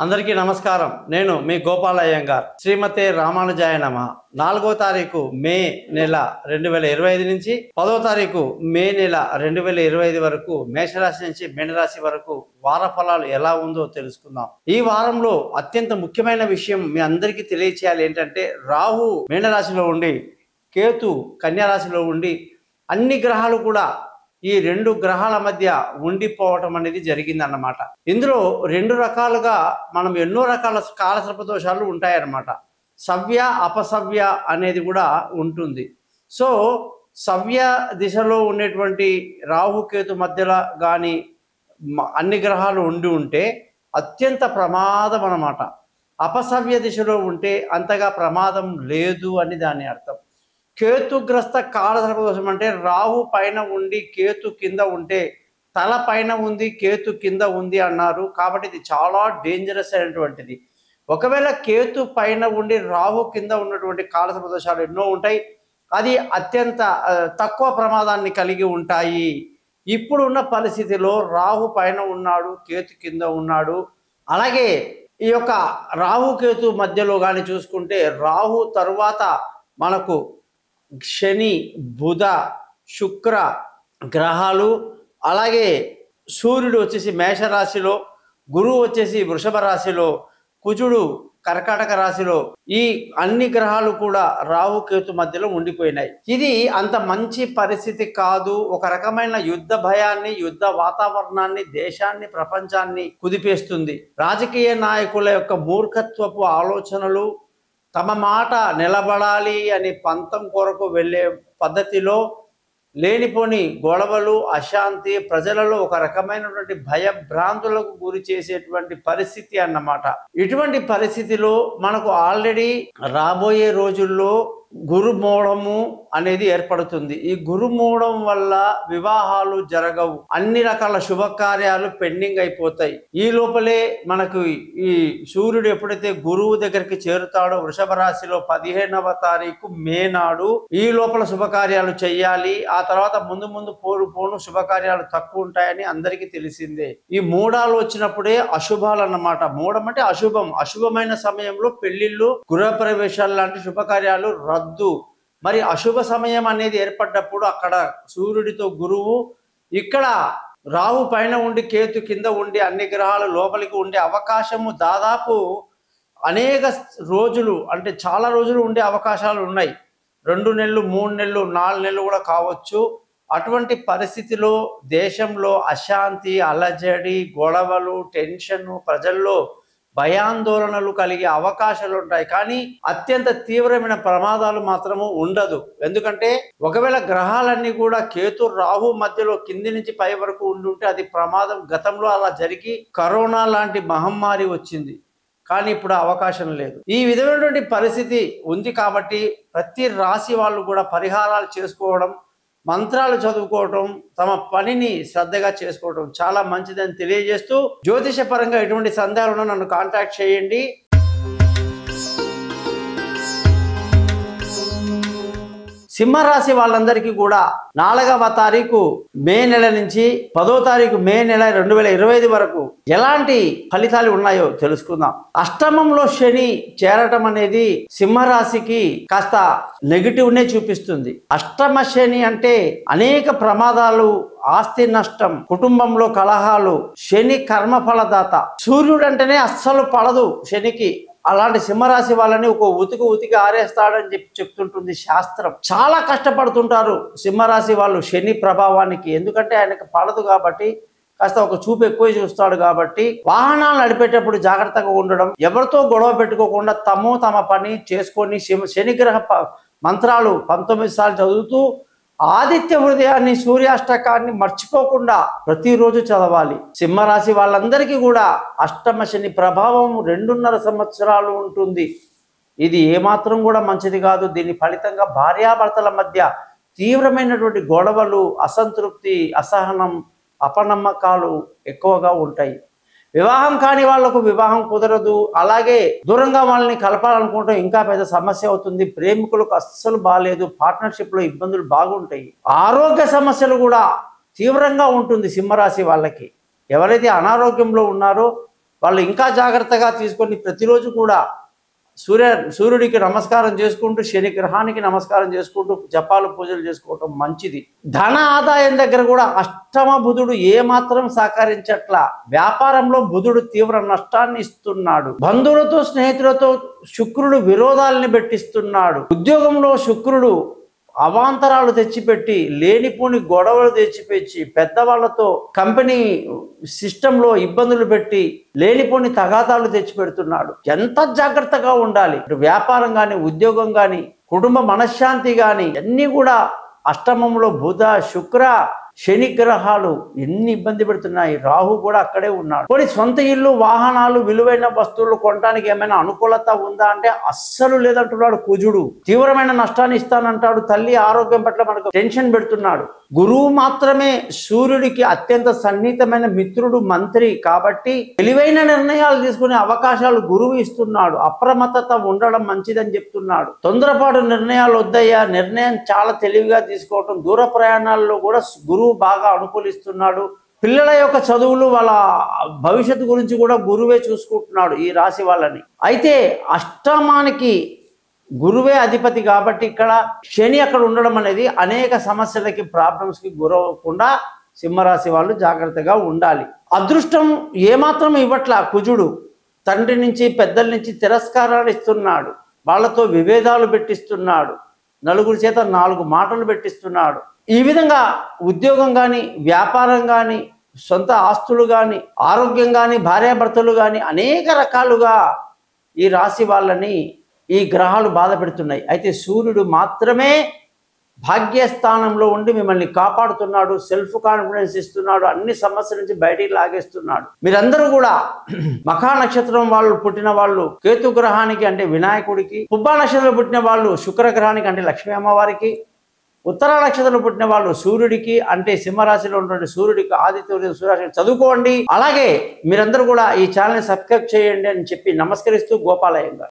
అందరికీ నమస్కారం. నేను మీ గోపాల్ అయ్యంగార్. శ్రీమతే రామానుజాయ నమః. 4వ తారీఖు మే నెల 2025 నుంచి 10వ తారీఖు మే నెల 2025 వరకు మేషరాశి నుంచి మీనరాశి వరకు వార ఫలాలు ఎలా ఉందో తెలుసుకుందాం. ఈ వారంలో అత్యంత ముఖ్యమైన విషయం మీ అందరికీ తెలియచేయాలి ఏంటంటే, రాహు మీనరాశిలో ఉండి కేతు కన్యా రాశిలో ఉండి అన్ని గ్రహాలు కూడా ఈ రెండు గ్రహాల మధ్య ఉండిపోవటం అనేది జరిగిందన్నమాట. ఇందులో రెండు రకాలుగా మనం ఎన్నో రకాల కాలసర్ప దోషాలు ఉంటాయన్నమాట. సవ్య అపసవ్య అనేది కూడా ఉంటుంది. సో సవ్య దిశలో ఉండేటువంటి రాహుకేతు మధ్యలో కానీ అన్ని గ్రహాలు ఉంటే అత్యంత ప్రమాదం అన్నమాట. అపసవ్య దిశలో ఉంటే అంతగా ప్రమాదం లేదు అని దాని అర్థం. కేతుగ్రస్త కాలసర్ప దోషం అంటే రాహు పైన ఉండి కేతు కింద ఉంటే తల పైన ఉంది కేతు కింద ఉంది అన్నారు. కాబట్టి ఇది చాలా డేంజరస్ అయినటువంటిది. ఒకవేళ కేతు పైన ఉండి రాహు కింద ఉన్నటువంటి కాలసర్ప దోషాలు ఎన్నో ఉంటాయి. అది అత్యంత తక్కువ ప్రమాదాన్ని కలిగి ఉంటాయి. ఇప్పుడున్న పరిస్థితిలో రాహు పైన ఉన్నాడు, కేతు కింద ఉన్నాడు. అలాగే ఈ యొక్క రాహు కేతు మధ్యలో కానీ చూసుకుంటే రాహు తరువాత మనకు శని, బుధ, శుక్ర గ్రహాలు, అలాగే సూర్యుడు వచ్చేసి మేషరాశిలో, గురువు వచ్చేసి వృషభ రాశిలో, కుజుడు కర్కాటక రాశిలో, ఈ అన్ని గ్రహాలు కూడా రాహుకేతు మధ్యలో ఉండిపోయినాయి. ఇది అంత మంచి పరిస్థితి కాదు. ఒక రకమైన యుద్ధ భయాన్ని, యుద్ధ వాతావరణాన్ని, దేశాన్ని, ప్రపంచాన్ని కుదిపేస్తుంది. రాజకీయ నాయకుల యొక్క మూర్ఖత్వపు ఆలోచనలు, తమ మాట నిలబడాలి అని పంతం కొరకు వెళ్ళే పద్ధతిలో లేనిపోని గొడవలు, అశాంతి, ప్రజలలో ఒక రకమైనటువంటి భయభ్రాంతులకు గురి చేసేటువంటి పరిస్థితి అన్నమాట. ఇటువంటి పరిస్థితిలో మనకు ఆల్రెడీ రాబోయే రోజుల్లో గురుమూఢము అనేది ఏర్పడుతుంది. ఈ గురుమూఢం వల్ల వివాహాలు జరగవు, అన్ని రకాల శుభకార్యాలు పెండింగ్ అయిపోతాయి. ఈ లోపలే మనకు ఈ సూర్యుడు ఎప్పుడైతే గురువు దగ్గరికి చేరుతాడో వృషభ రాశిలో 15వ తారీఖు మే నాడు ఈ లోపల శుభకార్యాలు చెయ్యాలి. ఆ తర్వాత ముందు పోను శుభకార్యాలు తక్కువ ఉంటాయని అందరికీ తెలిసిందే. ఈ మూడాలు వచ్చినప్పుడే అశుభాలు అన్నమాట. మూఢం అంటే అశుభం. అశుభమైన సమయంలో పెళ్లిళ్ళు, గృహప్రవేశాలు లాంటి శుభకార్యాలు రద్దు. మరి అశుభ సమయం అనేది ఏర్పడ్డప్పుడు అక్కడ సూర్యుడితో గురువు, ఇక్కడ రాహు పైన ఉండి కేతు కింద ఉండి అన్ని గ్రహాలు లోపలికి ఉండే అవకాశము దాదాపు అనేక రోజులు, అంటే చాలా రోజులు ఉండే అవకాశాలు ఉన్నాయి. 2 నెలలు, 3 నెలలు, 4 నెలలు కూడా కావచ్చు. అటువంటి పరిస్థితిలో దేశంలో అశాంతి, అలజడి, గొడవలు, టెన్షన్, ప్రజల్లో భయాందోళనలు కలిగే అవకాశాలు ఉంటాయి. కానీ అత్యంత తీవ్రమైన ప్రమాదాలు మాత్రము ఉండదు. ఎందుకంటే ఒకవేళ గ్రహాలన్నీ కూడా కేతు రాహు మధ్యలో కింది నుంచి పై వరకు ఉండుంటే అది ప్రమాదం. గతంలో అలా జరిగి కరోనా లాంటి మహమ్మారి వచ్చింది, కానీ ఇప్పుడు అవకాశం లేదు. ఈ విధమైనటువంటి పరిస్థితి ఉంది కాబట్టి ప్రతి రాశి వాళ్ళు కూడా పరిహారాలు చేసుకోవడం, మంత్రాలు చదువుకోవటం, తమ పనిని శ్రద్ధగా చేసుకోవటం చాలా మంచిదని తెలియజేస్తూ, జ్యోతిష పరంగా ఎటువంటి సందేహాలను నన్ను కాంటాక్ట్ చేయండి. సింహరాశి వాళ్ళందరికీ కూడా 4వ తారీఖు మే నెల నుంచి 10వ తారీఖు మే నెల 2025 వరకు ఎలాంటి ఫలితాలు ఉన్నాయో తెలుసుకుందాం. అష్టమంలో శని చేరటం అనేది సింహరాశికి కాస్త నెగిటివ్నే చూపిస్తుంది. అష్టమ శని అంటే అనేక ప్రమాదాలు, ఆస్తి నష్టం, కుటుంబంలో కలహాలు. శని కర్మఫలదాత. సూర్యుడు అంటేనే అస్సలు పడదు శనికి. అలాంటి సింహరాశి వాళ్ళని ఒక ఉతికి ఆరేస్తాడని చెప్తుంటుంది శాస్త్రం. చాలా కష్టపడుతుంటారు సింహరాశి వాళ్ళు శని ప్రభావానికి. ఎందుకంటే ఆయనకు పడదు కాబట్టి, కాస్త ఒక చూపు ఎక్కువ చూస్తాడు కాబట్టి. వాహనాలు నడిపేటప్పుడు జాగ్రత్తగా ఉండడం, ఎవరితో గొడవ పెట్టుకోకుండా తమ పని చేసుకొని శనిగ్రహ మంత్రాలు 19 సార్లు చదువుతూ ఆదిత్య హృదయాన్ని, సూర్యాష్టకాన్ని మర్చిపోకుండా ప్రతిరోజు చదవాలి. సింహరాశి వాళ్ళందరికీ కూడా అష్టమ శని ప్రభావం 2.5 సంవత్సరాలు ఉంటుంది. ఇది ఏమాత్రం కూడా మంచిది కాదు. దీని ఫలితంగా భార్యాభర్తల మధ్య తీవ్రమైనటువంటి గొడవలు, అసంతృప్తి, అసహనం, అపనమ్మకాలు ఎక్కువగా ఉంటాయి. వివాహం కాని వాళ్లకు వివాహం కుదరదు. అలాగే దూరంగా వాళ్ళని కలపాలనుకుంటాం, ఇంకా పెద్ద సమస్య అవుతుంది. ప్రేమికులకు అస్సలు బాగాలేదు, పార్ట్నర్షిప్లో ఇబ్బందులు బాగుంటాయి. ఆరోగ్య సమస్యలు కూడా తీవ్రంగా ఉంటుంది సింహరాశి వాళ్ళకి. ఎవరైతే అనారోగ్యంలో ఉన్నారో వాళ్ళు ఇంకా జాగ్రత్తగా తీసుకొని ప్రతిరోజు కూడా సూర్యుడికి నమస్కారం చేసుకుంటూ శని గ్రహానికి నమస్కారం చేసుకుంటూ జపాలు పూజలు చేసుకోవటం మంచిది. ధన ఆదాయం దగ్గర కూడా అష్టమ బుధుడు ఏమాత్రం సహకరించట్లా. వ్యాపారంలో బుధుడు తీవ్ర నష్టాన్ని ఇస్తున్నాడు. బంధువులతో స్నేహితులతో శుక్రుడు విరోధాలని పెట్టిస్తున్నాడు. ఉద్యోగంలో శుక్రుడు అవాంతరాలు తెచ్చిపెట్టి లేనిపోని గొడవలు తెచ్చిపెట్టి పెద్దవాళ్లతో కంపెనీ సిస్టంలో ఇబ్బందులు పెట్టి లేనిపోని తగాదాలు తెచ్చిపెడుతున్నాడు. ఎంత జాగ్రత్తగా ఉండాలి. వ్యాపారం కానీ ఉద్యోగం కానీ కుటుంబ మనశ్శాంతి కానీ అన్నీ కూడా అష్టమంలో బుధ శుక్ర శని గ్రహాలు ఎన్ని ఇబ్బంది పెడుతున్నాయి. రాహు కూడా అక్కడే ఉన్నాడు. కొన్ని సొంత ఇల్లు వాహనాలు విలువైన వస్తువులు కొనడానికి ఏమైనా అనుకూలత ఉందా అంటే అస్సలు లేదంటున్నాడు కుజుడు. తీవ్రమైన నష్టాన్ని ఇస్తానంటాడు. తల్లి ఆరోగ్యం పట్ల మనకు టెన్షన్ పెడుతున్నాడు. గురువు మాత్రమే సూర్యుడికి అత్యంత సన్నిహితమైన మిత్రుడు మంత్రి కాబట్టి తెలివైన నిర్ణయాలు తీసుకునే అవకాశాలు గురువు ఇస్తున్నాడు. అప్రమత్తత ఉండడం మంచిదని చెప్తున్నాడు. తొందరపాటు నిర్ణయాలు వద్దయ్యా, నిర్ణయం చాలా తెలివిగా తీసుకోవటం. దూర ప్రయాణాల్లో కూడా గురువు బాగా అనుకూలిస్తున్నాడు. పిల్లల యొక్క చదువులు వాళ్ళ భవిష్యత్తు గురించి కూడా గురువే చూసుకుంటున్నాడు ఈ రాశి వాళ్ళని. అయితే అష్టమానికి గురువే అధిపతి కాబట్టి ఇక్కడ శని అక్కడ ఉండడం అనేది అనేక సమస్యలకి ప్రాబ్లమ్స్కి గురవకుండా సింహరాశి వాళ్ళు జాగ్రత్తగా ఉండాలి. అదృష్టం ఏమాత్రం ఇవ్వట్లా కుజుడు. తండ్రి నుంచి పెద్దల నుంచి తిరస్కారాలు ఇస్తున్నాడు. వాళ్ళతో విభేదాలు పెట్టిస్తున్నాడు. నలుగురి చేత 4 మాటలు పెట్టిస్తున్నాడు. ఈ విధంగా ఉద్యోగం కానీ వ్యాపారం కానీ సొంత ఆస్తులు కానీ ఆరోగ్యం కానీ భార్యాభర్తలు కానీ అనేక రకాలుగా ఈ రాశి వాళ్ళని ఈ గ్రహాలు బాధ పెడుతున్నాయి. అయితే సూర్యుడు మాత్రమే భాగ్యస్థానంలో ఉండి మిమ్మల్ని కాపాడుతున్నాడు. సెల్ఫ్ కాన్ఫిడెన్స్ ఇస్తున్నాడు. అన్ని సమస్యల నుంచి బయటికి లాగేస్తున్నాడు. మీరందరూ కూడా మఖా నక్షత్రం వాళ్ళు పుట్టిన వాళ్ళు కేతు గ్రహానికి అంటే వినాయకుడికి, పుబ్బా నక్షత్రం పుట్టిన వాళ్ళు శుక్ర గ్రహానికి అంటే లక్ష్మీ అమ్మవారికి, ఉత్తర నక్షత్రంలో పుట్టిన వాళ్ళు సూర్యుడికి అంటే సింహరాశిలో ఉన్నటువంటి సూర్యుడికి ఆదిత్య సూర్యరాశి చదువుకోండి. అలాగే మీరందరూ కూడా ఈ ఛానల్ని సబ్స్క్రైబ్ చేయండి అని చెప్పి నమస్కరిస్తూ గోపాలయ్య గారు.